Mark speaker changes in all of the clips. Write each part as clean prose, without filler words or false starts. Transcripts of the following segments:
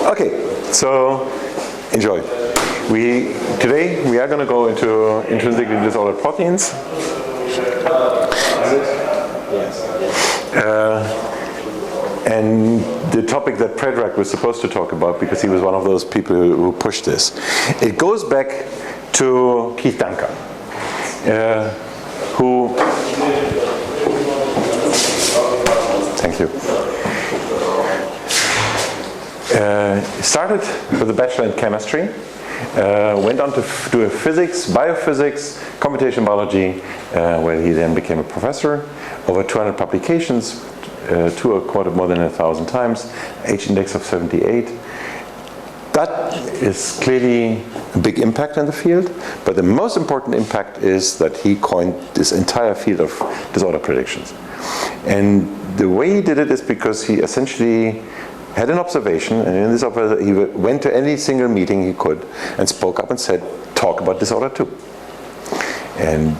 Speaker 1: Okay, so enjoy. Today we are going to go into intrinsically disordered proteins. And the topic that Predrag was supposed to talk about, because he was one of those people who pushed this, it goes back to Keith Duncan, who, thank you, started with a bachelor in chemistry, went on to do physics, biophysics, computational biology, where he then became a professor, over 200 publications, quoted more than 1,000 times, H-index of 78. That is clearly a big impact in the field, but the most important impact is that he coined this entire field of disorder predictions. And the way he did it is because he essentially had an observation, and in this observation he went to any single meeting he could and spoke up and said, talk about disorder too. And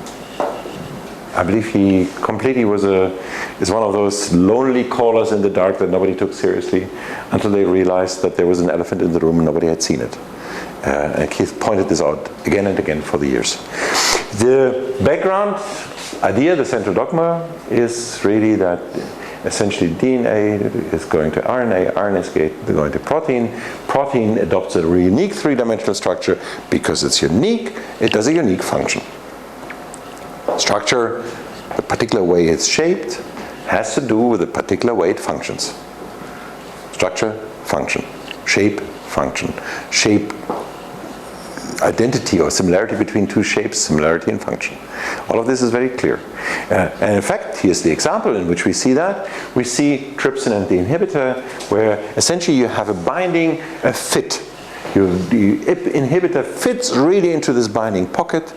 Speaker 1: I believe he completely is one of those lonely callers in the dark that nobody took seriously until they realized that there was an elephant in the room and nobody had seen it. And Keith pointed this out again and again for the years. The background idea, the central dogma, is really that essentially DNA is going to RNA, RNA is going to protein. Protein adopts a unique three-dimensional structure because it's unique, it does a unique function. Structure, the particular way it's shaped, has to do with the particular way it functions. Structure, function. Shape, function. Shape, identity or similarity between two shapes, similarity and function. All of this is very clear. And in fact, here's the example in which we see that. We see trypsin and the inhibitor, where essentially you have a binding, a fit. The inhibitor fits really into this binding pocket.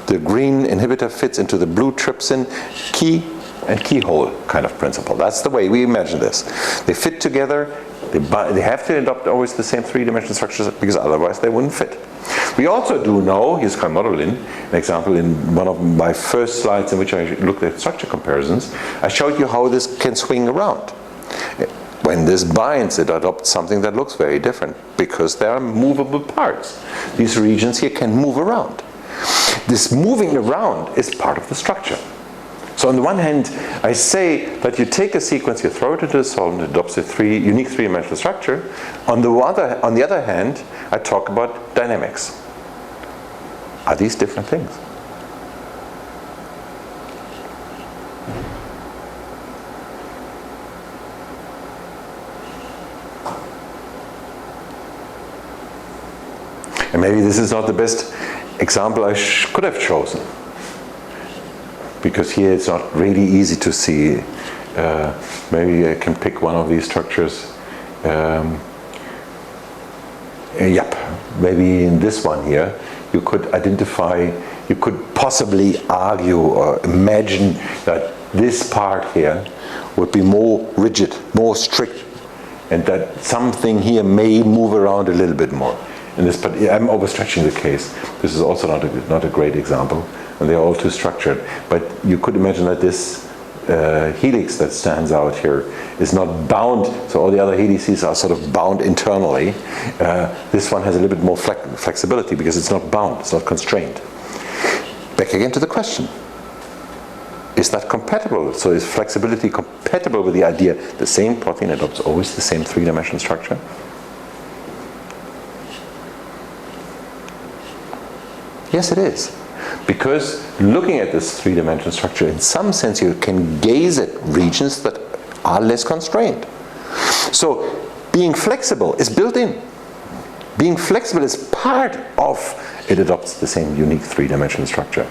Speaker 1: The green inhibitor fits into the blue trypsin, key and keyhole kind of principle. That's the way we imagine this. They fit together. They have to adopt always the same three-dimensional structures because otherwise they wouldn't fit. We also do know, here's Carmodulin, an example in one of my first slides in which I looked at structure comparisons. I showed you how this can swing around. When this binds, it adopts something that looks very different because there are movable parts. These regions here can move around. This moving around is part of the structure. So on the one hand, I say that you take a sequence, you throw it into the solvent, it adopts a unique three-dimensional structure. On the other hand, I talk about dynamics. Are these different things? And maybe this is not the best example I could have chosen, because here it's not really easy to see. Maybe I can pick one of these structures. Yep, maybe in this one here, you could identify, you could possibly argue or imagine that this part here would be more rigid, more strict, and that something here may move around a little bit more. But I'm overstretching the case. This is also not a great example, and they're all too structured. But you could imagine that this helix that stands out here is not bound, so all the other helices are sort of bound internally. This one has a little bit more flexibility because it's not bound, it's not constrained. Back again to the question. Is that compatible? So is flexibility compatible with the idea the same protein adopts always the same three-dimensional structure? Yes, it is. Because looking at this three-dimensional structure, in some sense you can gaze at regions that are less constrained. So being flexible is built in. Being flexible is part of it adopts the same unique three-dimensional structure.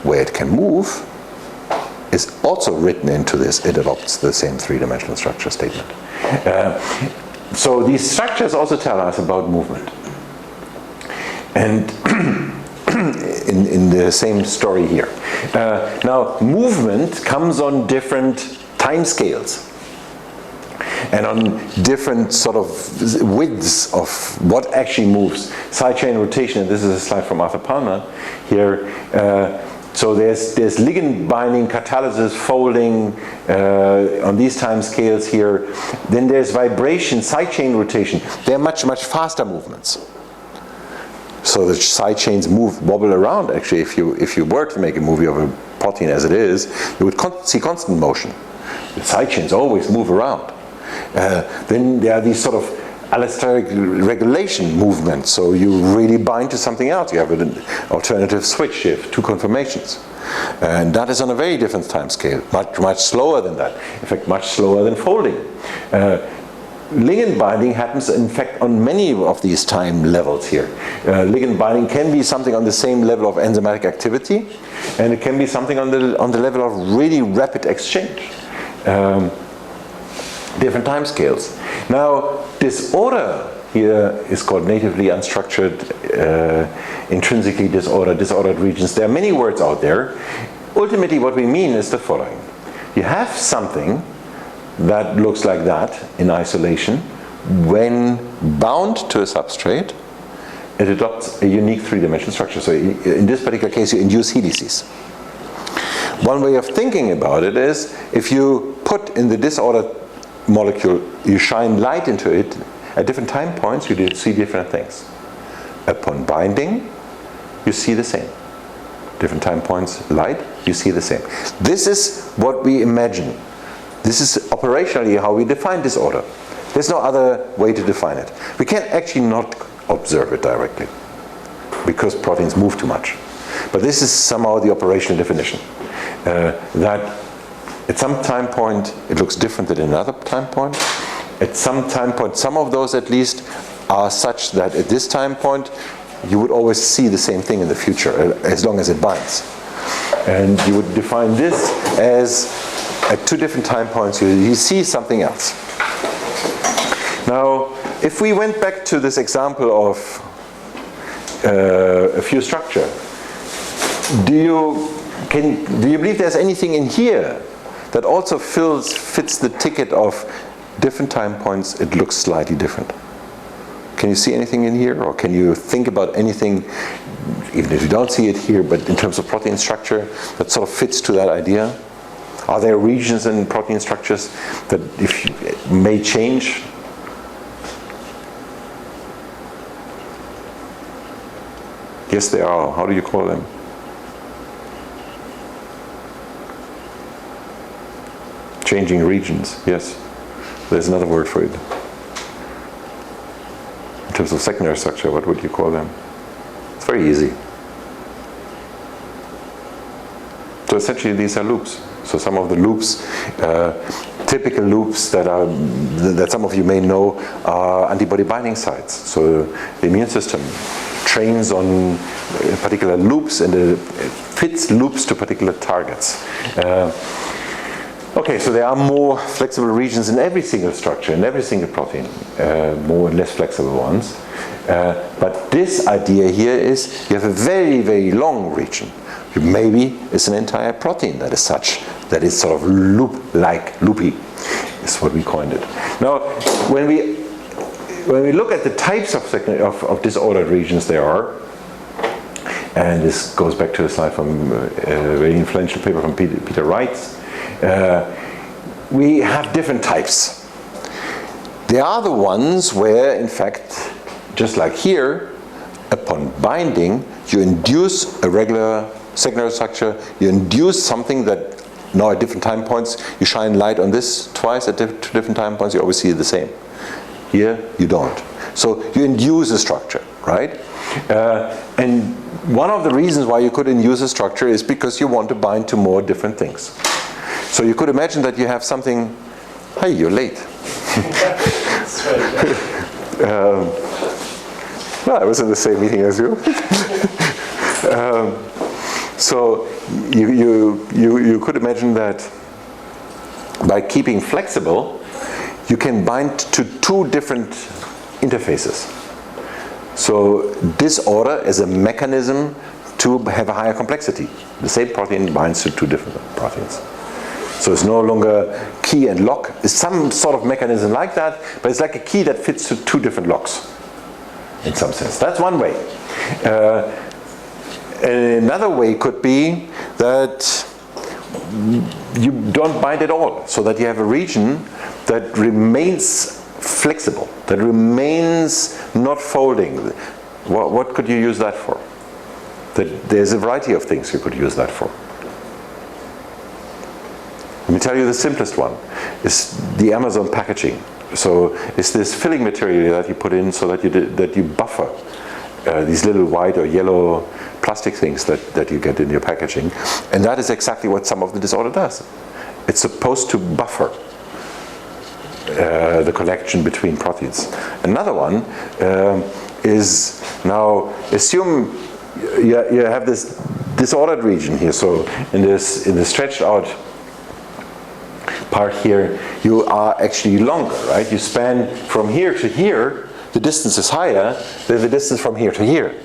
Speaker 1: Where it can move is also written into this, it adopts the same three-dimensional structure statement. So these structures also tell us about movement. And in the same story here. Now, movement comes on different time scales and on different sort of widths of what actually moves. Sidechain rotation, and this is a slide from Arthur Palmer here, So there's ligand binding, catalysis, folding on these time scales here. Then there's vibration, side chain rotation. They're much, much faster movements. So the side chains wobble around. Actually, if you were to make a movie of a protein as it is, you would see constant motion. The side chains always move around. Then there are these sort of allosteric regulation movements, so you really bind to something else. You have an alternative switch, you have two conformations. And that is on a very different time scale, much slower than that. In fact, much slower than folding. Ligand binding happens, in fact, on many of these time levels here. Ligand binding can be something on the same level of enzymatic activity, and it can be something on the level of really rapid exchange. Different time scales. Now, disorder here is called natively unstructured, intrinsically disordered regions. There are many words out there. Ultimately, what we mean is the following. You have something that looks like that in isolation. When bound to a substrate, it adopts a unique three-dimensional structure. So in this particular case, you induce helices. One way of thinking about it is, if you put in the disordered molecule, you shine light into it, at different time points you see different things. Upon binding, you see the same. Different time points, light, you see the same. This is what we imagine. This is operationally how we define disorder. There's no other way to define it. We can actually not observe it directly, because proteins move too much. But this is somehow the operational definition. That at some time point it looks different than another time point. At some time point, some of those at least are such that at this time point you would always see the same thing in the future, as long as it binds. And you would define this as at two different time points you see something else. Now, if we went back to this example of a few structure, do you believe there's anything in here that also fits the ticket of different time points, it looks slightly different? Can you see anything in here? Or can you think about anything, even if you don't see it here, but in terms of protein structure, that sort of fits to that idea? Are there regions in protein structures that may change? Yes, there are. How do you call them? Changing regions, yes. There's another word for it. In terms of secondary structure, what would you call them? It's very easy. So essentially these are loops. So some of the loops, typical loops that some of you may know, are antibody binding sites. So the immune system trains on particular loops, and it fits loops to particular targets. Okay, so there are more flexible regions in every single structure, in every single protein, more and less flexible ones. But this idea here is you have a very, very long region. Maybe it's an entire protein that is such, that is sort of loopy, is what we coined it. Now, when we look at the types of disordered regions there are, and this goes back to a slide from a very influential paper from Peter Wright's, we have different types. There are the ones where, in fact, just like here, upon binding, you induce a regular secondary structure, you induce something that now at different time points, you shine light on this twice at two different time points, you always see the same. Here, you don't. So you induce a structure, right? And one of the reasons why you could induce a structure is because you want to bind to more different things. So you could imagine that you have something, hey, you're late. Well, I was in the same meeting as you. So you could imagine that by keeping flexible, you can bind to two different interfaces. So disorder is a mechanism to have a higher complexity. The same protein binds to two different proteins. So it's no longer key and lock. It's some sort of mechanism like that, but it's like a key that fits to two different locks, in some sense. That's one way. Another way could be that you don't bind at all, so that you have a region that remains flexible, that remains not folding. What could you use that for? There's a variety of things you could use that for. Let me tell you the simplest one. Is the Amazon packaging. So it's this filling material that you put in so that you buffer these little white or yellow plastic things that you get in your packaging. And that is exactly what some of the disorder does. It's supposed to buffer the connection between proteins. Another one is, now assume you have this disordered region here. So in the stretched out part here, you are actually longer, right? You span from here to here, the distance is higher than the distance from here to here.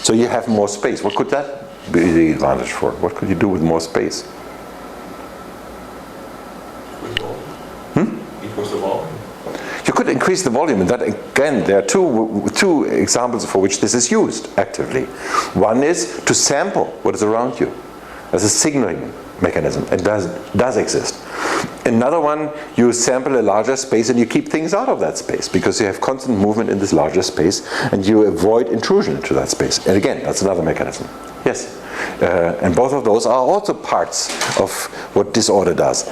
Speaker 1: So you have more space. What could that be the advantage for? What could you do with more space?
Speaker 2: Equals the volume.
Speaker 1: You could increase the volume, and that again, there are two examples for which this is used actively. One is to sample what is around you as a signaling mechanism. It does exist. Another one, you sample a larger space and you keep things out of that space because you have constant movement in this larger space and you avoid intrusion into that space. And again, that's another mechanism. Yes. And both of those are also parts of what disorder does.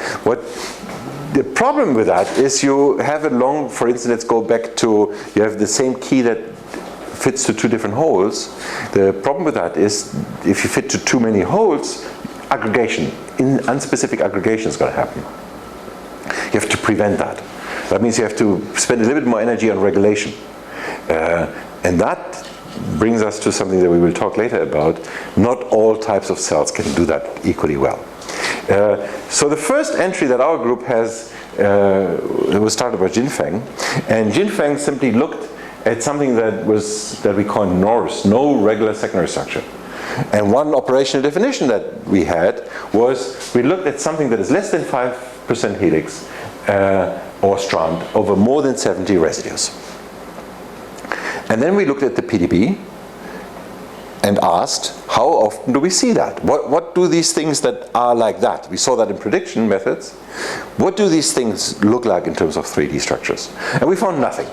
Speaker 1: The problem with that is you have a long, for instance, let's go back to, you have the same key that fits to two different holes. The problem with that is if you fit to too many holes, aggregation, unspecific aggregation is going to happen. You have to prevent that. That means you have to spend a little bit more energy on regulation. And that brings us to something that we will talk later about. Not all types of cells can do that equally well. So the first entry that our group has, it was started by Jinfeng. And Jinfeng simply looked at something that we call NORS, no regular secondary structure. And one operational definition that we had was we looked at something that is less than 5% helix or strand over more than 70 residues. And then we looked at the PDB and asked, how often do we see that? What do these things that are like that? We saw that in prediction methods. What do these things look like in terms of 3D structures? And we found nothing.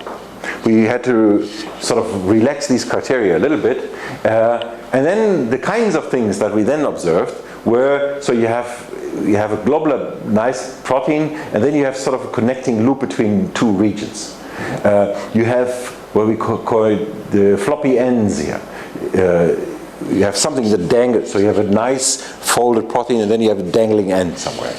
Speaker 1: We had to sort of relax these criteria a little bit. And then the kinds of things that we then observed were, so you have a globular nice protein, and then you have sort of a connecting loop between two regions. You have what we call it the floppy ends here. You have something that dangles, so you have a nice folded protein and then you have a dangling end somewhere.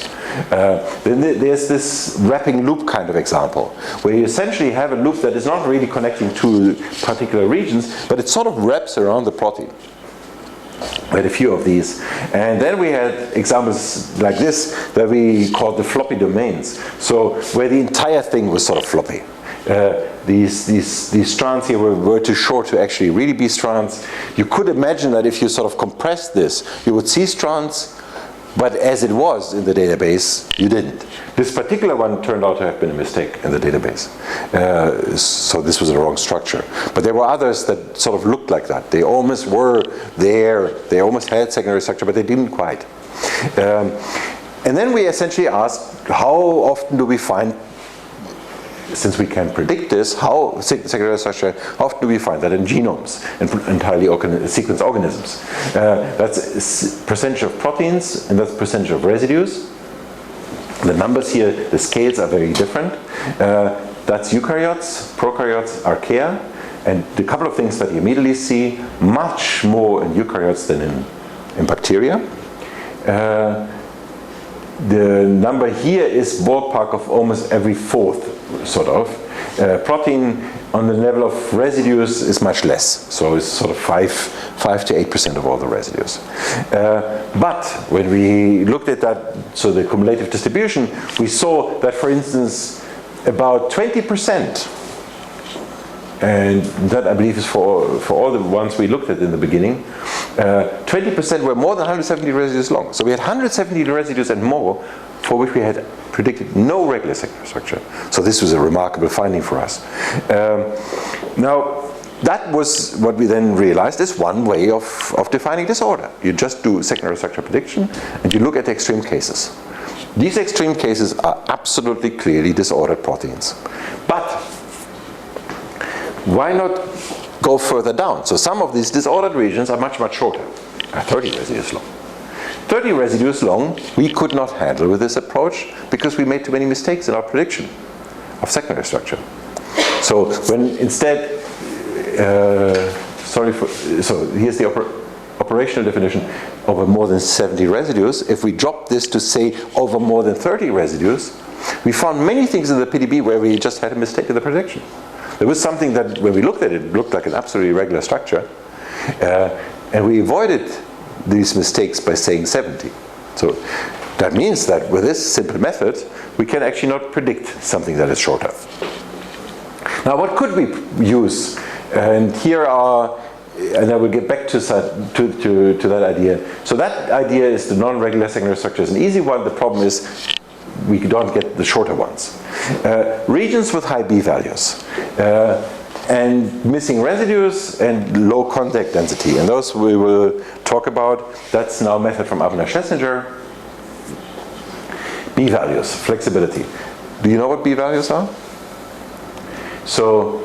Speaker 1: Then there's this wrapping loop kind of example, where you essentially have a loop that is not really connecting to particular regions, but it sort of wraps around the protein. We had a few of these. And then we had examples like this that we called the floppy domains. So where the entire thing was sort of floppy. These strands here were too short to actually really be strands. You could imagine that if you sort of compressed this, you would see strands, but as it was in the database, you didn't. This particular one turned out to have been a mistake in the database. So this was a wrong structure. But there were others that sort of looked like that. They almost were there. They almost had secondary structure, but they didn't quite. And then we essentially asked, how often do we find, since we can predict this, how secondary structure, how often do we find that in genomes and entirely sequenced organisms? That's percentage of proteins and that's percentage of residues. The numbers here, the scales are very different. That's eukaryotes, prokaryotes, archaea, and a couple of things that you immediately see, much more in eukaryotes than in bacteria. The number here is ballpark of almost every fourth, sort of. Protein on the level of residues is much less, so it's sort of 5 to 8% of all the residues. But when we looked at that, so the cumulative distribution, we saw that, for instance, about 20%, and that I believe is for all the ones we looked at in the beginning, 20% were more than 170 residues long. So we had 170 residues and more for which we had predicted no regular secondary structure. So this was a remarkable finding for us. Now, that was what we then realized is one way of defining disorder. You just do secondary structure prediction and you look at the extreme cases. These extreme cases are absolutely clearly disordered proteins. But why not go further down? So some of these disordered regions are much, much shorter, 30 residues long. 30 residues long we could not handle with this approach because we made too many mistakes in our prediction of secondary structure. So when instead, so here's the operational definition, over more than 70 residues. If we drop this to say over more than 30 residues, we found many things in the PDB where we just had a mistake in the prediction. There was something that when we looked at it, it looked like an absolutely regular structure, and we avoided these mistakes by saying 70. So that means that with this simple method, we can actually not predict something that is shorter. Now what could we use? And here are, and I will get back to that idea. So that idea is the non-regular secondary structure is an easy one. The problem is we don't get the shorter ones. Regions with high B values. And missing residues and low contact density. And those we will talk about. That's now a method from Abner-Schlesinger. B values, flexibility. Do you know what B values are? So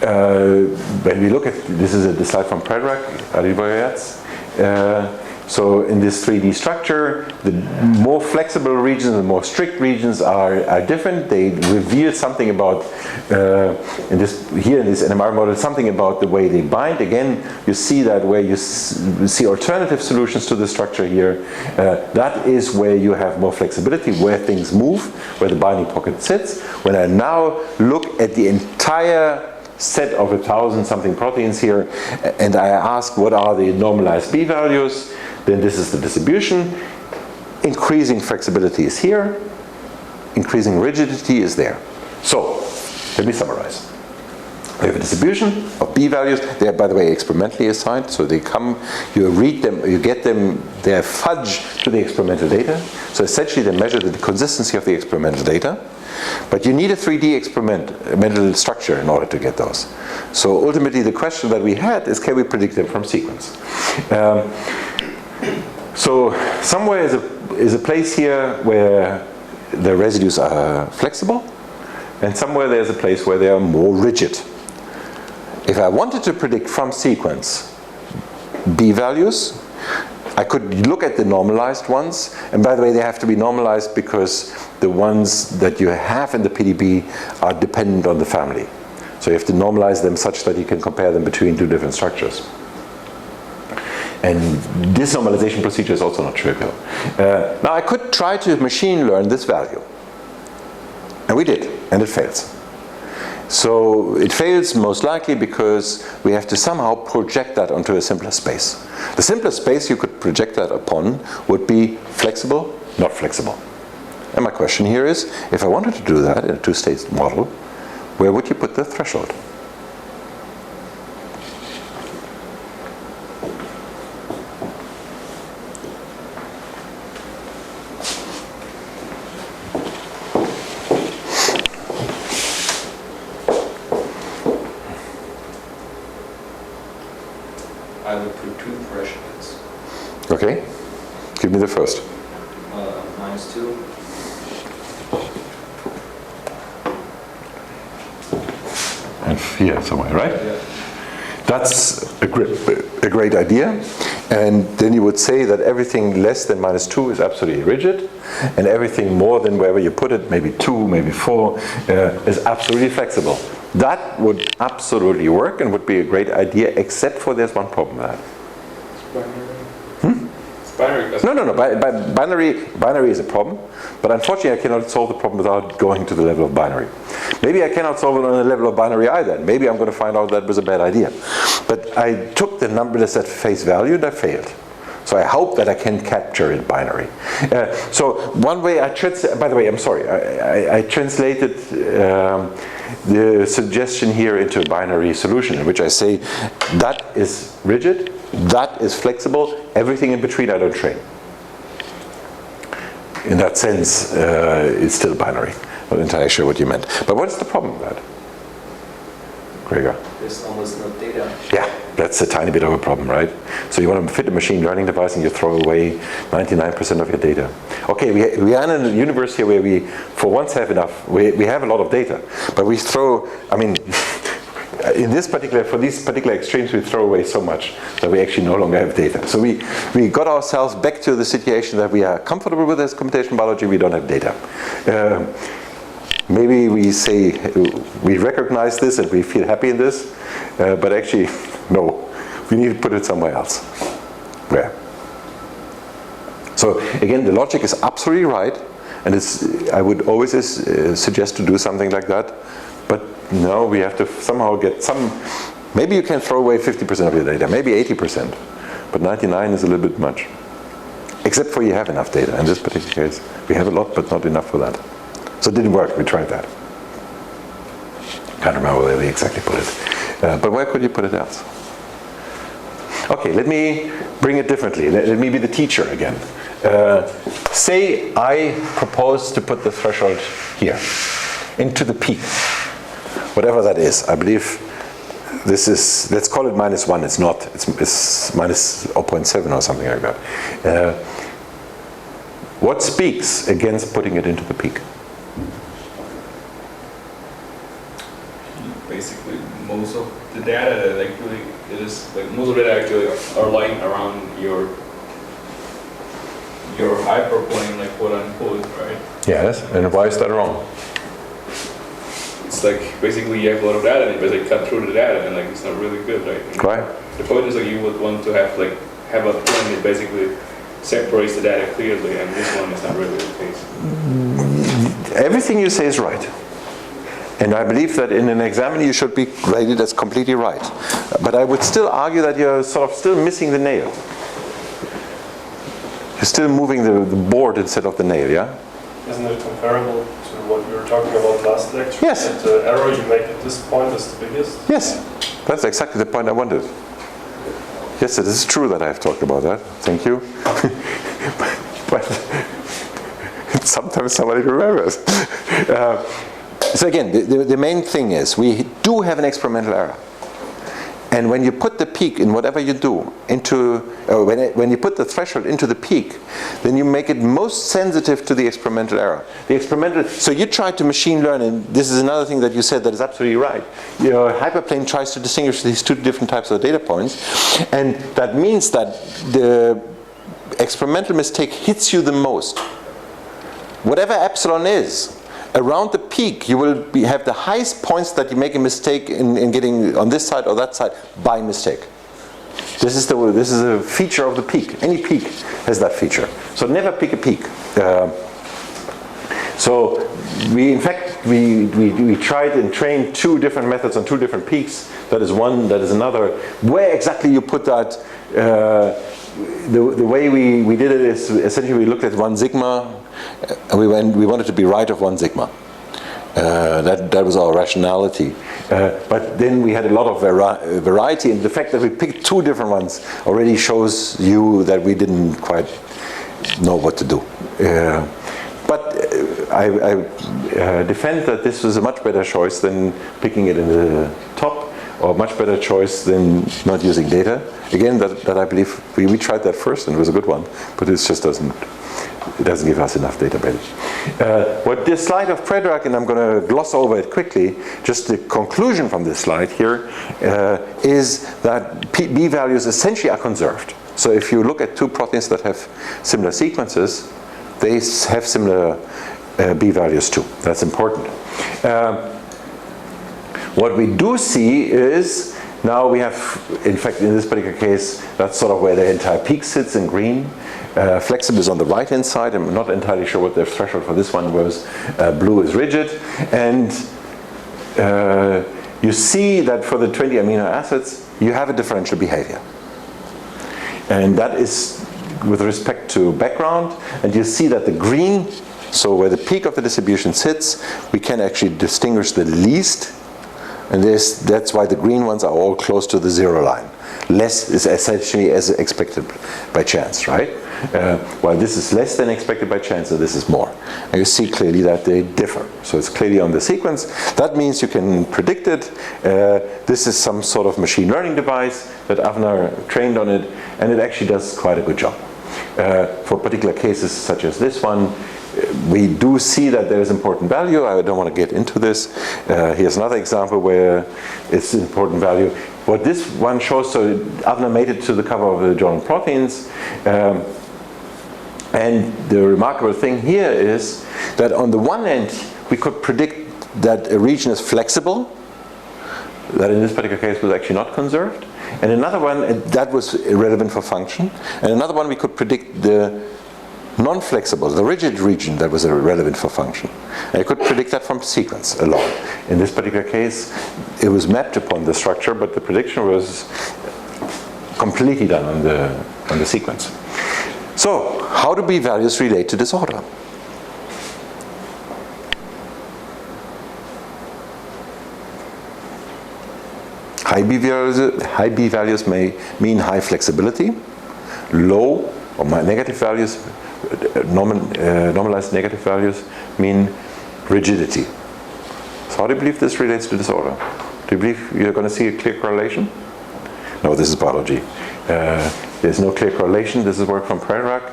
Speaker 1: when we look at, this is the slide from Predrag, so in this 3D structure, the more flexible regions, the more strict regions are different. They reveal something about, in this NMR model, something about the way they bind. Again, you see that where you see alternative solutions to the structure here, that is where you have more flexibility, where things move, where the binding pocket sits. When I now look at the entire set of 1,000-something proteins here, and I ask what are the normalized B values, then this is the distribution. Increasing flexibility is here, increasing rigidity is there. So, let me summarize. We have a distribution of B values. They are, by the way, experimentally assigned, so they come, you read them, you get them, they are fudged to the experimental data. So essentially they measure the consistency of the experimental data. But you need a 3D experimental structure in order to get those. So ultimately the question that we had is, can we predict them from sequence? So somewhere is a place here where the residues are flexible, and somewhere there's a place where they are more rigid. If I wanted to predict from sequence B values, I could look at the normalized ones, and by the way, they have to be normalized because the ones that you have in the PDB are dependent on the family. So you have to normalize them such that you can compare them between two different structures. And this normalization procedure is also not trivial. Now I could try to machine learn this value. And we did, and it fails. So it fails most likely because we have to somehow project that onto a simpler space. The simplest space you could project that upon would be flexible, not flexible. And my question here is, if I wanted to do that in a two-stage model, where would you put the threshold?
Speaker 2: I would put two thresholds.
Speaker 1: Okay, give me the first.
Speaker 2: -2.
Speaker 1: And here somewhere, right?
Speaker 2: Yeah.
Speaker 1: That's a great idea. And then you would say that everything less than -2 is absolutely rigid, and everything more than wherever you put it, maybe 2, maybe 4, is absolutely flexible. That would absolutely work and would be a great idea, except for there's one problem with that.
Speaker 2: Binary.
Speaker 1: Binary is a problem, but unfortunately I cannot solve the problem without going to the level of binary. Maybe I cannot solve it on the level of binary either. Maybe I'm going to find out that was a bad idea. But I took the numbers at face value and I failed. So I hope that I can capture it binary. So one way by the way, I'm sorry, I translated the suggestion here into a binary solution, in which I say that is rigid, that is flexible, everything in between I don't train. In that sense, it's still binary. I'm not entirely sure what you meant. But what's the problem with that? Gregor?
Speaker 2: There's almost no data.
Speaker 1: Yeah, that's a tiny bit of a problem, right? So you want to fit a machine learning device and you throw away 99% of your data. Okay, we are in a universe here where we, for once, have enough. We have a lot of data, but we throw, I mean, in this particular, for these particular extremes, we throw away so much that we actually no longer have data. So we got ourselves back to the situation that we are comfortable with as computational biology, we don't have data. Maybe we say, we recognize this and we feel happy in this, but actually, no. We need to put it somewhere else. Where? So again, the logic is absolutely right, and I would always suggest to do something like that, but no, we have to somehow get some, maybe you can throw away 50% of your data, maybe 80%, but 99 is a little bit much. Except for you have enough data. In this particular case, we have a lot, but not enough for that. So it didn't work, we tried that. Can't remember where we exactly put it. But where could you put it else? Okay, let me bring it differently. Let me be the teacher again. Say I propose to put the threshold here, into the peak. Whatever that is. I believe this is, let's call it -1. It's not. It's minus 0.7 or something like that. What speaks against putting it into the peak?
Speaker 3: Basically, most of the data that actually it is like most of it actually are lying around your hyperplane, like quote unquote, right?
Speaker 1: Yes, and why is that wrong?
Speaker 3: It's like basically you have a lot of data and you basically cut through the data and like it's not really good, right? And
Speaker 1: Right.
Speaker 3: the point is like you would want to have a plane that basically separates the data clearly, and this one is not really the case.
Speaker 1: Everything you say is right. And I believe that in an exam you should be graded as completely right. But I would still argue that you're sort of still missing the nail. You're still moving the board instead of the nail, yeah?
Speaker 4: Isn't it comparable to what we were talking about last lecture?
Speaker 1: Yes.
Speaker 4: That the error you make at this point is the biggest?
Speaker 1: Yes, that's exactly the point I wanted. Yes, it is true that I have talked about that. Thank you. but sometimes somebody remembers. So again, the main thing is we do have an experimental error. And when you put the peak in whatever you do into, when you put the threshold into the peak, then you make it most sensitive to the experimental error. The experimental, so you try to machine learn, and this is another thing that you said that is absolutely right. Your hyperplane tries to distinguish these two different types of data points, and that means that the experimental mistake hits you the most. Whatever epsilon is, around the peak, you will have the highest points that you make a mistake in getting on this side or that side by mistake. This is a feature of the peak. Any peak has that feature. So never pick a peak. So we tried and trained two different methods on two different peaks. That is one, that is another. Where exactly you put that? The way we did it is essentially we looked at 1 sigma. And we wanted to be right of 1 sigma. That was our rationality. But then we had a lot of variety, and the fact that we picked two different ones already shows you that we didn't quite know what to do. But I defend that this was a much better choice than picking it in the top, or a much better choice than not using data. Again, that I believe we tried that first, and it was a good one, but it just doesn't give us enough data. What this slide of Predrag, and I'm going to gloss over it quickly, just the conclusion from this slide here, is that B values essentially are conserved. So if you look at two proteins that have similar sequences, they have similar B values too. That's important. What we do see is, now we have, in fact in this particular case, that's sort of where the entire peak sits in green. Flexible is on the right hand side. I'm not entirely sure what the threshold for this one was. Blue is rigid. And you see that for the 20 amino acids, you have a differential behavior. And that is with respect to background. And you see that the green, so where the peak of the distribution sits, we can actually distinguish the least. And that's why the green ones are all cless to the 0 line. Less is essentially as expected by chance, right? While this is less than expected by chance, so this is more. And you see clearly that they differ. So it's clearly on the sequence. That means you can predict it. This is some sort of machine learning device that Avner trained on it, and it actually does quite a good job. For particular cases such as this one, we do see that there is important value. I don't want to get into this. Here's another example where it's important value. What this one shows, so Avner made it to the cover of the journal Proteins. And the remarkable thing here is that on the one end, we could predict that a region is flexible, that in this particular case was actually not conserved. And another one, that was irrelevant for function. And another one, we could predict the non-flexible, the rigid region that was irrelevant for function. And I could predict that from sequence alone. In this particular case, it was mapped upon the structure, but the prediction was completely done on the sequence. So, how do b-values relate to disorder? High b-values may mean high flexibility. Low or negative values, normalized negative values mean rigidity. So how do you believe this relates to disorder? Do you believe you're going to see a clear correlation? No, this is biology. There's no clear correlation. This is work from Burkhard.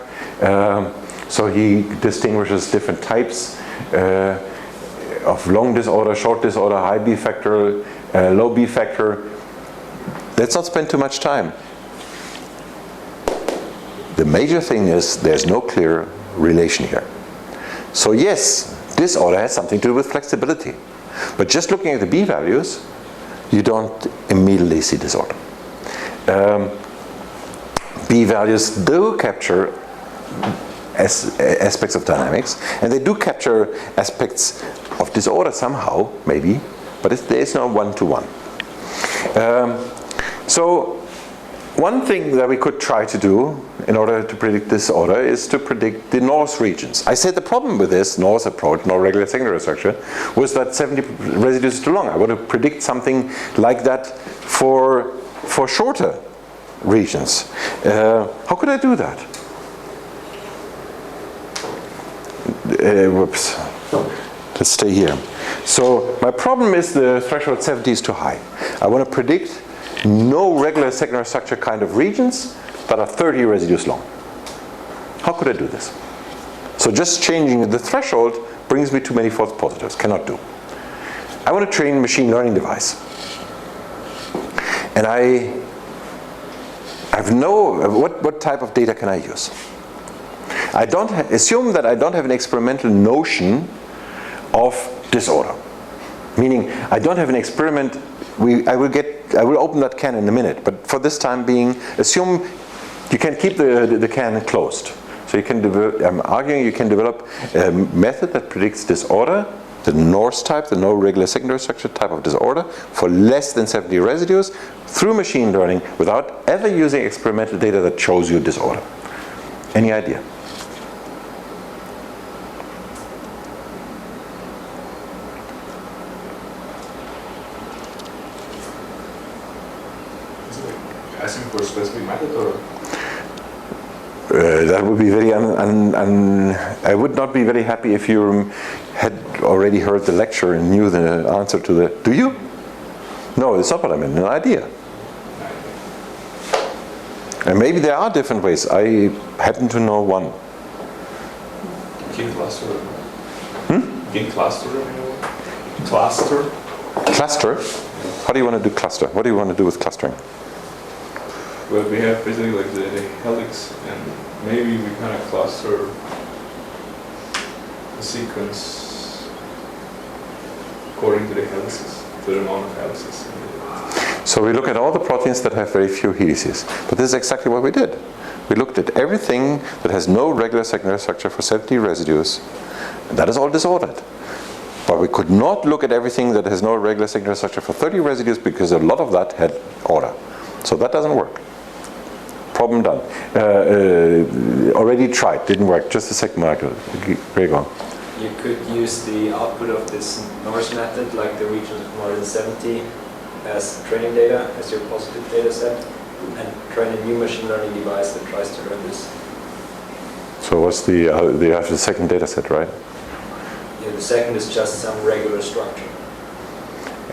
Speaker 1: So he distinguishes different types of long disorder, short disorder, high B factor, low B factor. Let's not spend too much time. The major thing is there's no clear relation here. So yes, disorder has something to do with flexibility. But just looking at the B values, you don't immediately see disorder. B values do capture aspects of dynamics, and they do capture aspects of disorder somehow, maybe, but there is no one-to-one. So one thing that we could try to do in order to predict disorder is to predict the North regions. I said the problem with this North approach, no regular secondary structure, was that 70 residues is too long. I want to predict something like that for shorter regions. How could I do that? Whoops. Let's stay here. So my problem is the threshold 70 is too high. I want to predict no regular secondary structure kind of regions that are 30 residues long. How could I do this? So just changing the threshold brings me too many false positives. Cannot do. I want to train a machine learning device. And I have what type of data can I use? I don't assume that I don't have an experimental notion of disorder. Meaning, I don't have an experiment. I will open that can in a minute. But for this time being, assume you can keep the can closed. So you can I'm arguing you can develop a method that predicts disorder, the Norse type, the no regular secondary structure type of disorder, for less than 70 residues through machine learning without ever using experimental data that shows you disorder. Any idea?
Speaker 3: Asking for a specific method or?
Speaker 1: That would be very I would not be very happy if you had already heard the lecture and knew the answer to the. Do you? No, it's not what I meant. An idea. And maybe there are different ways. I happen to know one.
Speaker 3: Gene cluster. Gene cluster. Cluster.
Speaker 1: Cluster? How do you want to do cluster? What do you want to do with clustering?
Speaker 3: Well, we have basically like the helix, and maybe we kind of cluster the sequence according to the helices, to the amount of helices.
Speaker 1: So we look at all the proteins that have very few helices. But this is exactly what we did. We looked at everything that has no regular secondary structure for 70 residues, and that is all disordered. But we could not look at everything that has no regular secondary structure for 30 residues because a lot of that had order. So that doesn't work. Problem done. Already tried, didn't work. Just a second, Michael. Gregor.
Speaker 2: You could use the output of this Norse method, like the regions of more than 70, as training data, as your positive data set, and train a new machine learning device that tries to learn this.
Speaker 1: So what's the, you have the second data set, right?
Speaker 2: Yeah, the second is just some regular structure.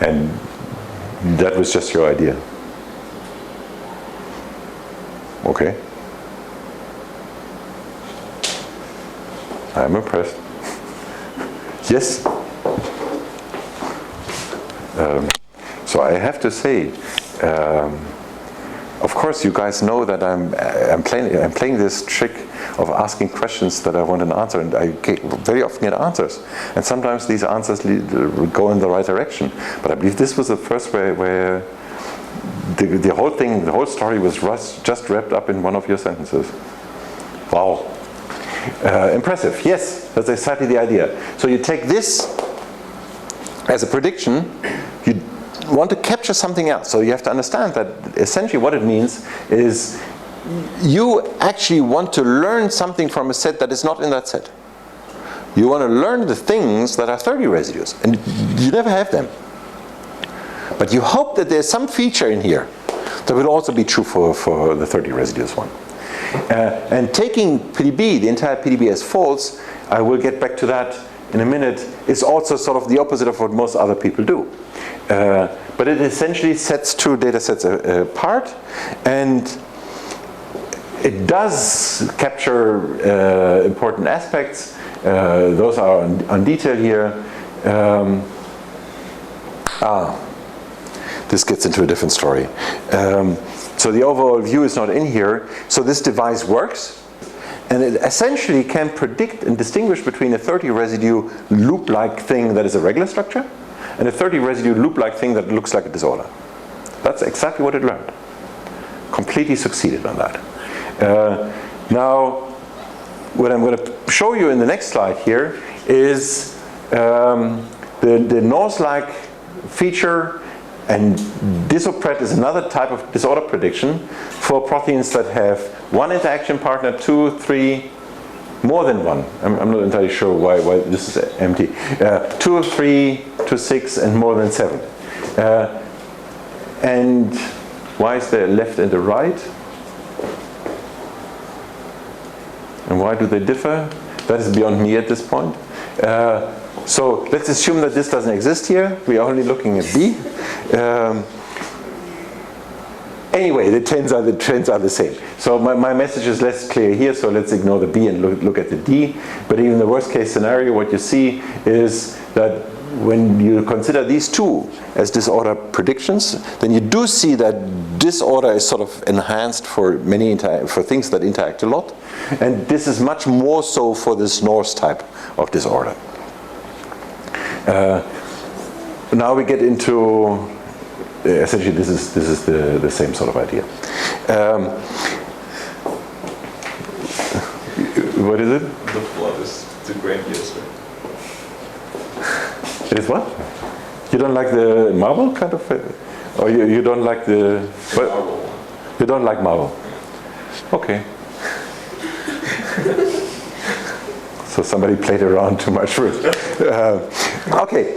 Speaker 1: And that was just your idea? Okay. I'm impressed. Yes? So I have to say, of course you guys know that I'm playing this trick of asking questions that I want an answer, and I very often get answers. And sometimes these answers go in the right direction. But I believe this was the first where the whole thing, the whole story was just wrapped up in one of your sentences. Wow. Impressive. Yes, that's exactly the idea. So you take this as a prediction, you want to capture something else. So you have to understand that essentially what it means is you actually want to learn something from a set that is not in that set. You want to learn the things that are 30 residues, and you never have them. But you hope that there's some feature in here that will also be true for the 30 residues one. And taking PDB, the entire PDB as false, I will get back to that in a minute, is also sort of the opposite of what most other people do. But it essentially sets two data sets apart, and it does capture important aspects. Those are on detail here. This gets into a different story. So the overall view is not in here. So this device works, and it essentially can predict and distinguish between a 30 residue loop-like thing that is a regular structure and a 30 residue loop-like thing that looks like a disorder. That's exactly what it learned. Completely succeeded on that. Now, what I'm going to show you in the next slide here is the Norse-like feature, and disopret is another type of disorder prediction for proteins that have one interaction partner, 2, 3, more than one. I'm not entirely sure why this is empty. 2, 3 to 6 and more than 7. And why is there a left and a right? And why do they differ? That is beyond me at this point. So let's assume that this doesn't exist here. We are only looking at B. Anyway, the trends are the same. So my message is less clear here, so let's ignore the B and look at the D. But even the worst case scenario, what you see is that when you consider these two as disorder predictions, then you do see that disorder is sort of enhanced for for things that interact a lot. And this is much more so for this Norse type of disorder. Now we get into essentially this is the same sort of idea. What is it?
Speaker 2: The plot is too grandiose.
Speaker 1: It is what? You don't like the marble kind of, or you don't like the
Speaker 2: marble.
Speaker 1: You don't like marble. Okay. So somebody played around too much with it. Okay.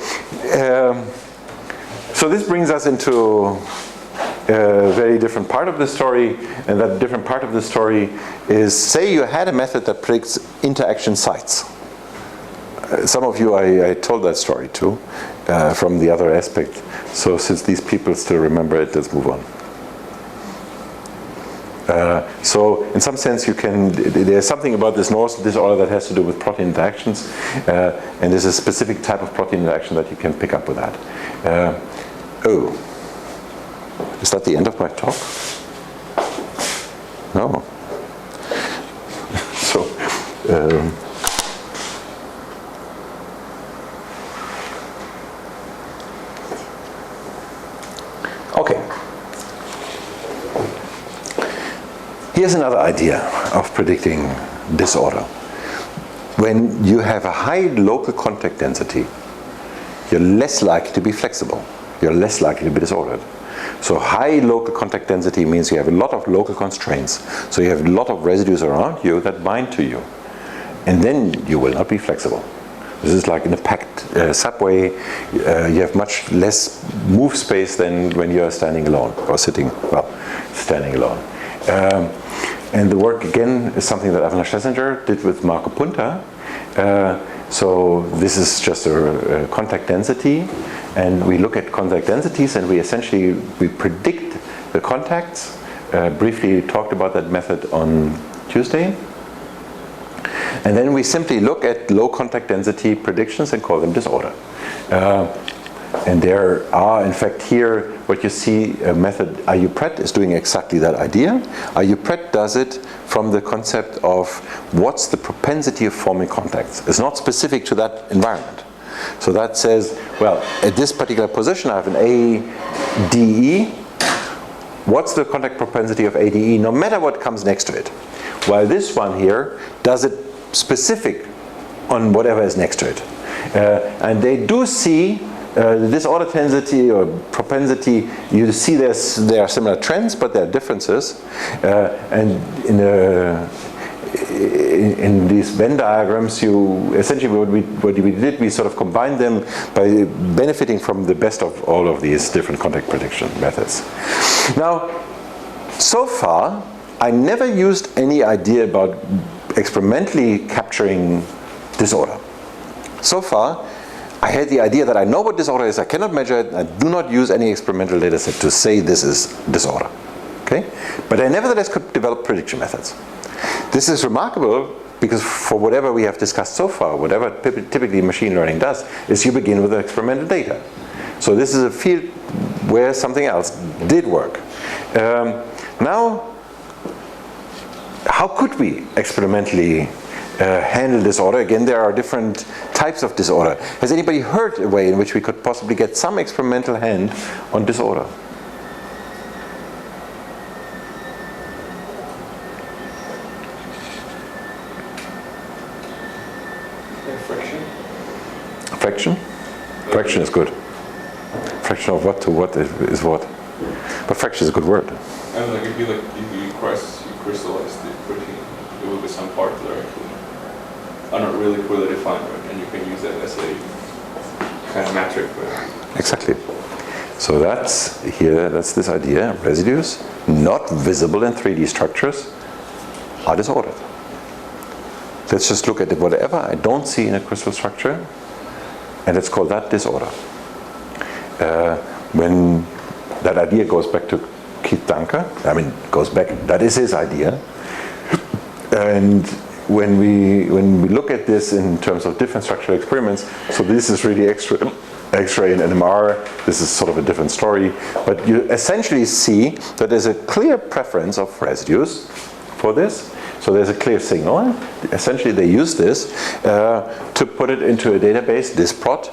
Speaker 1: So this brings us into a very different part of the story, and that different part of the story is, say you had a method that predicts interaction sites. Some of you I told that story to from the other aspect. So since these people still remember it, let's move on. So in some sense there's something about this Norse disorder that has to do with protein interactions, and there's a specific type of protein interaction that you can pick up with that. Oh, is that the end of my talk? No. So, okay. Here's another idea of predicting disorder. When you have a high local contact density, you're less likely to be flexible. You're less likely to be disordered. So high local contact density means you have a lot of local constraints. So you have a lot of residues around you that bind to you. And then you will not be flexible. This is like in a packed subway. You have much less move space than when you are standing alone or standing alone. And the work again is something that Avner Schlesinger did with Marco Punta. So this is just a contact density, and we look at contact densities and we essentially predict the contacts. Briefly talked about that method on Tuesday. And then we simply look at low contact density predictions and call them disorder. And there are, in fact, here what you see, a method IUPRET is doing exactly that idea. IUPRET does it from the concept of what's the propensity of forming contacts. It's not specific to that environment. So that says, well, at this particular position I have an ADE. What's the contact propensity of ADE no matter what comes next to it? While this one here does it specific on whatever is next to it. And they do see disorder density or propensity, you see there are similar trends, but there are differences. And in these Venn diagrams, you essentially what we did, we sort of combined them by benefiting from the best of all of these different contact prediction methods. Now, so far, I never used any idea about experimentally capturing disorder. So far, I had the idea that I know what disorder is, I cannot measure it, I do not use any experimental data set to say this is disorder. Okay? But I nevertheless could develop prediction methods. This is remarkable because for whatever we have discussed so far, whatever typically machine learning does, is you begin with experimental data. So this is a field where something else did work. Now, how could we experimentally handle disorder? Again, there are different types of disorder. Has anybody heard a way in which we could possibly get some experimental hand on disorder?
Speaker 3: Fraction?
Speaker 1: Fraction? Fraction is good. Fraction of what to what is what. But fraction is a good word.
Speaker 3: And like if you crystallize the protein, it will be some part that are not really poorly defined, right? And you can use that as a kind of metric. Right?
Speaker 1: Exactly. So that's this idea. Residues, not visible in 3D structures, are disordered. Let's just look at whatever I don't see in a crystal structure, and let's call that disorder. When that idea goes back to Keith Dunker, that is his idea. And when we look at this in terms of different structural experiments, so this is really X-ray and NMR, this is sort of a different story, but you essentially see that there's a clear preference of residues for this. So there's a clear signal. Essentially they use this to put it into a database, this prot,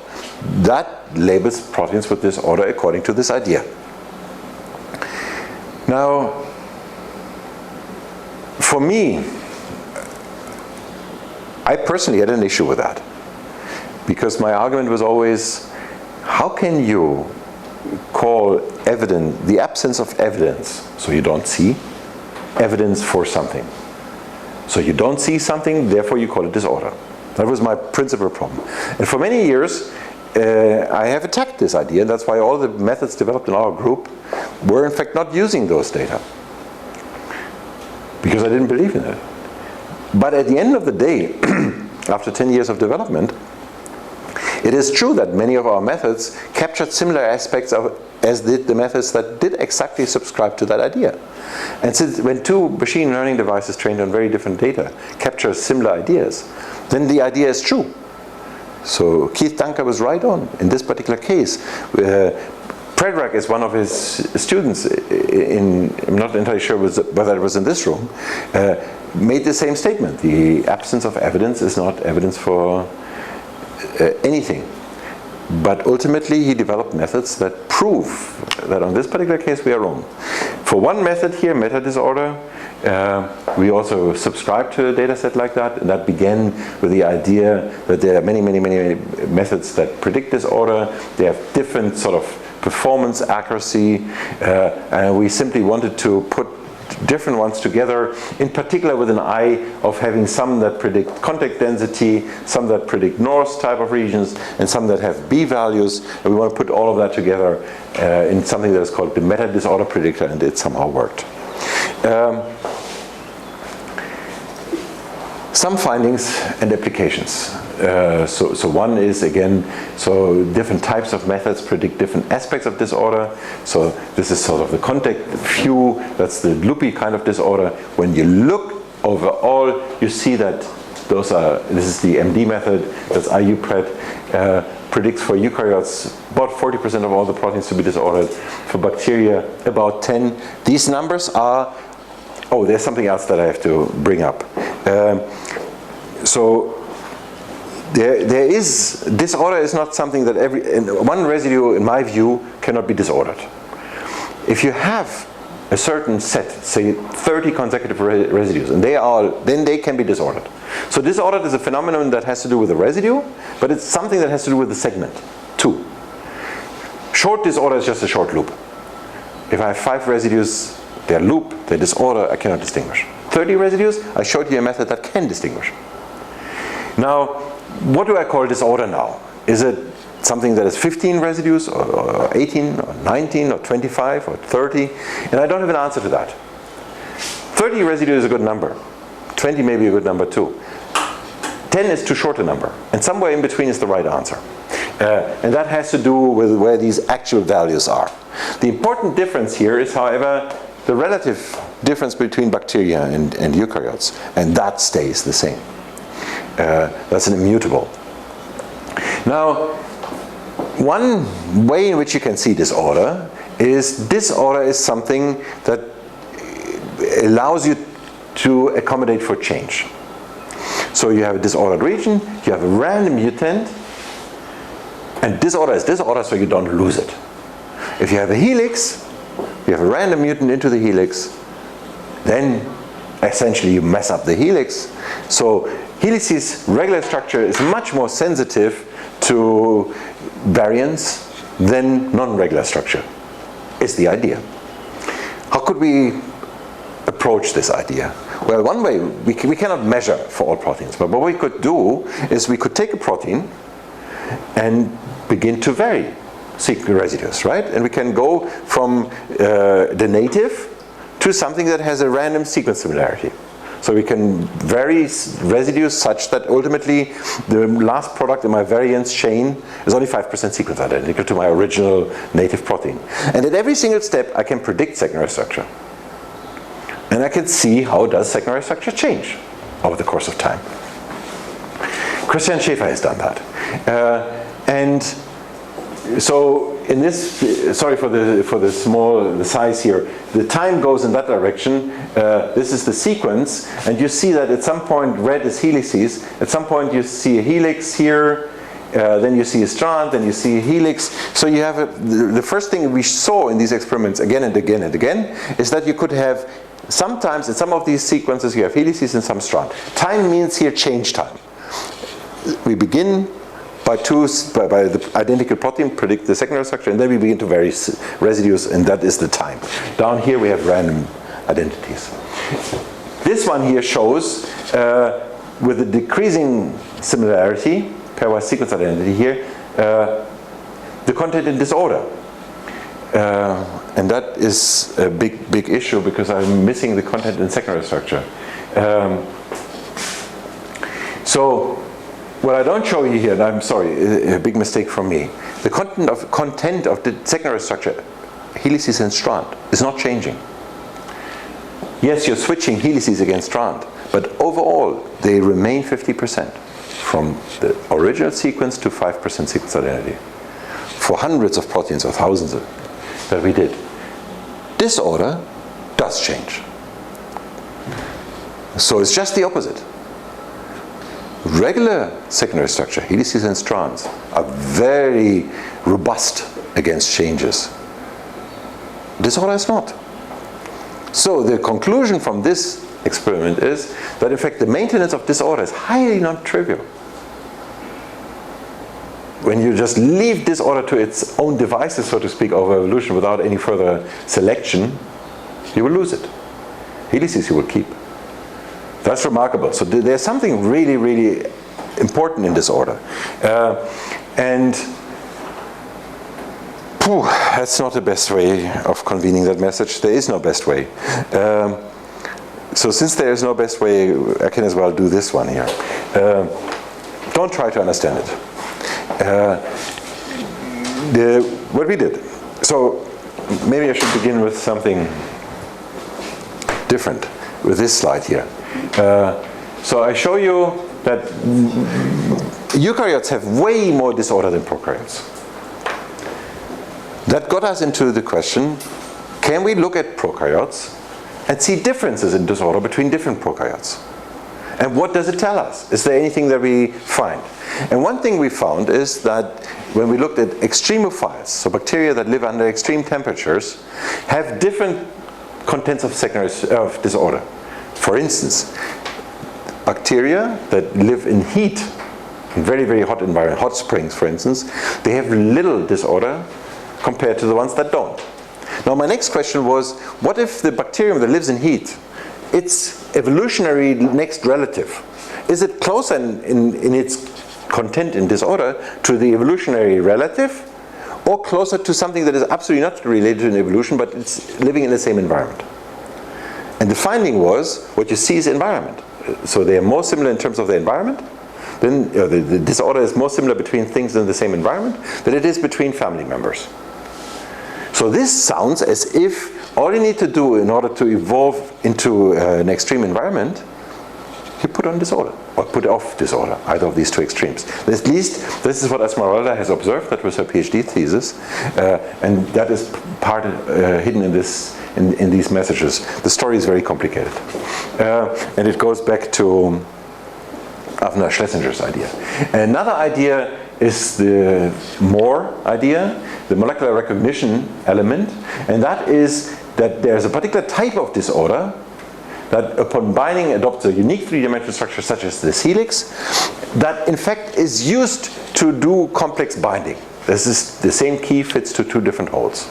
Speaker 1: that labels proteins with disorder according to this idea. Now, for me, I personally had an issue with that. Because my argument was always, how can you call evidence, the absence of evidence, so you don't see, evidence for something? So you don't see something, therefore you call it disorder. That was my principal problem. And for many years, I have attacked this idea, and that's why all the methods developed in our group were in fact not using those data. Because I didn't believe in it. But at the end of the day, after 10 years of development, it is true that many of our methods captured similar aspects as did the methods that did exactly subscribe to that idea. And since when two machine learning devices trained on very different data capture similar ideas, then the idea is true. So Keith Dunker was right on in this particular case. Predrag is one of his students, I'm not entirely sure whether it was in this room, made the same statement. The absence of evidence is not evidence for anything. But ultimately he developed methods that prove that on this particular case we are wrong. For one method here, meta disorder, we also subscribe to a data set like that, and that began with the idea that there are many methods that predict disorder. They have different sort of performance accuracy, and we simply wanted to put different ones together, in particular with an eye of having some that predict contact density, some that predict north type of regions, and some that have B values, and we want to put all of that together in something that is called the meta disorder predictor, and it somehow worked. Some findings and applications. So one is, again, so different types of methods predict different aspects of disorder. So this is sort of the contact view, that's the loopy kind of disorder. When you look overall, you see that this is the MD method, that's IUPRED, predicts for eukaryotes about 40% of all the proteins to be disordered, for bacteria about 10. These numbers are, oh, there's something else that I have to bring up. So there is, disorder is not something that one residue, in my view, cannot be disordered. If you have a certain set, say 30 consecutive residues, and then they can be disordered. So disordered is a phenomenon that has to do with the residue, but it's something that has to do with the segment, too. Short disorder is just a short loop. If I have 5 residues, they're loop, they're disorder, I cannot distinguish. 30 residues, I showed you a method that can distinguish. Now, what do I call disorder now? Is it something that is 15 residues, or 18, or 19, or 25, or 30? And I don't have an answer to that. 30 residues is a good number. 20 may be a good number too. 10 is too short a number. And somewhere in between is the right answer. And that has to do with where these actual values are. The important difference here is, however, the relative difference between bacteria and eukaryotes. And that stays the same. That's an immutable. Now, one way in which you can see disorder is something that allows you to accommodate for change. So you have a disordered region, you have a random mutant, and disorder is disorder, so you don't lose it. If you have a helix, you have a random mutant into the helix, then essentially you mess up the helix. So helices' regular structure is much more sensitive to variance than non-regular structure, is the idea. How could we approach this idea? Well, one way, we cannot measure for all proteins, but what we could do is we could take a protein and begin to vary residues, right? And we can go from the native to something that has a random sequence similarity. So we can vary residues such that ultimately the last product in my variance chain is only 5% sequence identical to my original native protein. And at every single step I can predict secondary structure. And I can see how does secondary structure change over the course of time. Christian Schäfer has done that. And so in this, sorry for the size here, the time goes in that direction. This is the sequence, and you see that at some point red is helices, at some point you see a helix here, then you see a strand, then you see a helix. So you have the first thing we saw in these experiments again and again and again is that you could have sometimes in some of these sequences you have helices and some strand. Time means here change time. We begin by the identical protein, predict the secondary structure, and then we begin to vary residues, and that is the time. Down here we have random identities. This one here shows, with the decreasing similarity, pairwise sequence identity here, the content in disorder. And that is a big issue because I'm missing the content in secondary structure. So what I don't show you here, and I'm sorry, a big mistake from me, the content of the secondary structure, helices and strand, is not changing. Yes, you're switching helices against strand, but overall they remain 50% from the original sequence to 5% sequence identity for hundreds of proteins or thousands that we did. Disorder does change. So it's just the opposite. Regular secondary structure, helices and strands, are very robust against changes. Disorder is not. So the conclusion from this experiment is that in fact the maintenance of disorder is highly non-trivial. When you just leave disorder to its own devices, so to speak, over evolution without any further selection, you will lose it. Helices you will keep. That's remarkable. So there's something really, really important in disorder. And that's not the best way of convening that message. There is no best way. So since there is no best way, I can as well do this one here. Don't try to understand it. What we did. So maybe I should begin with something different with this slide here. So I show you that eukaryotes have way more disorder than prokaryotes. That got us into the question, can we look at prokaryotes and see differences in disorder between different prokaryotes? And what does it tell us? Is there anything that we find? And one thing we found is that when we looked at extremophiles, so bacteria that live under extreme temperatures, have different contents of disorder. For instance, bacteria that live in heat, in very, very hot environment, hot springs for instance, they have little disorder compared to the ones that don't. Now my next question was, what if the bacterium that lives in heat, its evolutionary next relative, is it closer in its content in disorder to the evolutionary relative, or closer to something that is absolutely not related to an evolution, but it's living in the same environment? And the finding was, what you see is environment. So they are more similar in terms of the environment, then the disorder is more similar between things in the same environment than it is between family members. So this sounds as if all you need to do in order to evolve into an extreme environment, you put on disorder, or put off disorder, either of these two extremes. At least, this is what Esmeralda has observed. That was her PhD thesis, and that is part hidden in these messages. The story is very complicated, and it goes back to Avner Schlesinger's idea. Another idea is the Moore idea, the molecular recognition element, and that is that there's a particular type of disorder that upon binding adopts a unique three-dimensional structure such as this helix, that in fact is used to do complex binding. This is the same key fits to two different holes.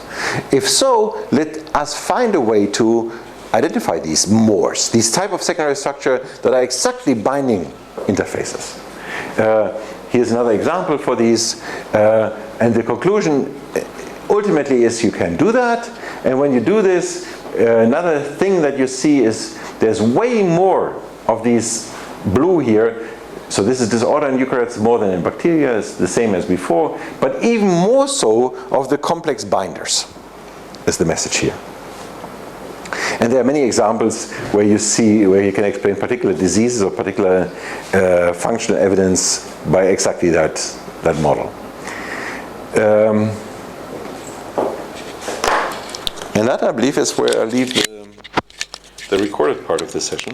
Speaker 1: If so, let us find a way to identify these Moores, these type of secondary structure that are exactly binding interfaces. Here's another example for these, and the conclusion ultimately is you can do that, and when you do this, another thing that you see is there's way more of these blue here. So this is disorder in eukaryotes more than in bacteria, it's the same as before, but even more so of the complex binders is the message here. And there are many examples where you can explain particular diseases or particular functional evidence by exactly that model. And that, I believe, is where I leave the recorded part of this session.